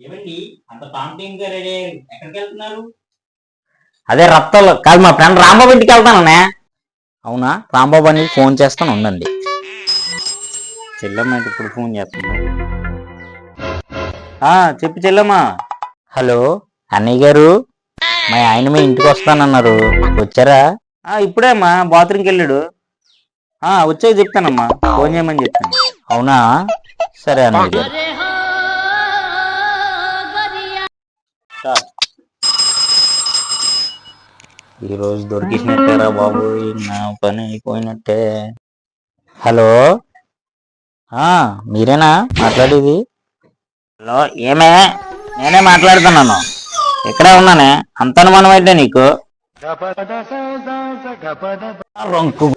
ఏమండి అంత కాంపిటేటివ్ గా రెడీ అయ్యారు, ఎక్కడికి వెళ్తున్నారు? అదే రత్తాలు కాదు, మా ఫ్రెండ్ రాంబాబు ఇంటికి వెళ్తాననే. అవునా, రాంబాబు అనేది ఫోన్ చేస్తాను ఉండండి. చెల్లమ్మ అయితే ఇప్పుడు ఫోన్ చేస్తుంది. చెప్పు చెల్లమ్మ. హలో అన్నయ్య గారు, మా ఆయన మీ ఇంటికి వస్తానన్నారు, వచ్చారా? ఇప్పుడే అమ్మా బాత్రూమ్కి వెళ్ళాడు. వచ్చాక చెప్తానమ్మా, ఫోన్ చేయమని చెప్తాను. అవునా, సరే అన్నయ్య గారు. ఈరోజు దొరికిసినట్టేరా బాబు, నా పని అయిపోయినట్టే. హలో, మీరేనా మాట్లాడేది? హలో, ఏమే, నేనే మాట్లాడుతున్నాను. ఇక్కడే ఉన్నానే, అంత అనుమానం అయితే నీకు? రొంకు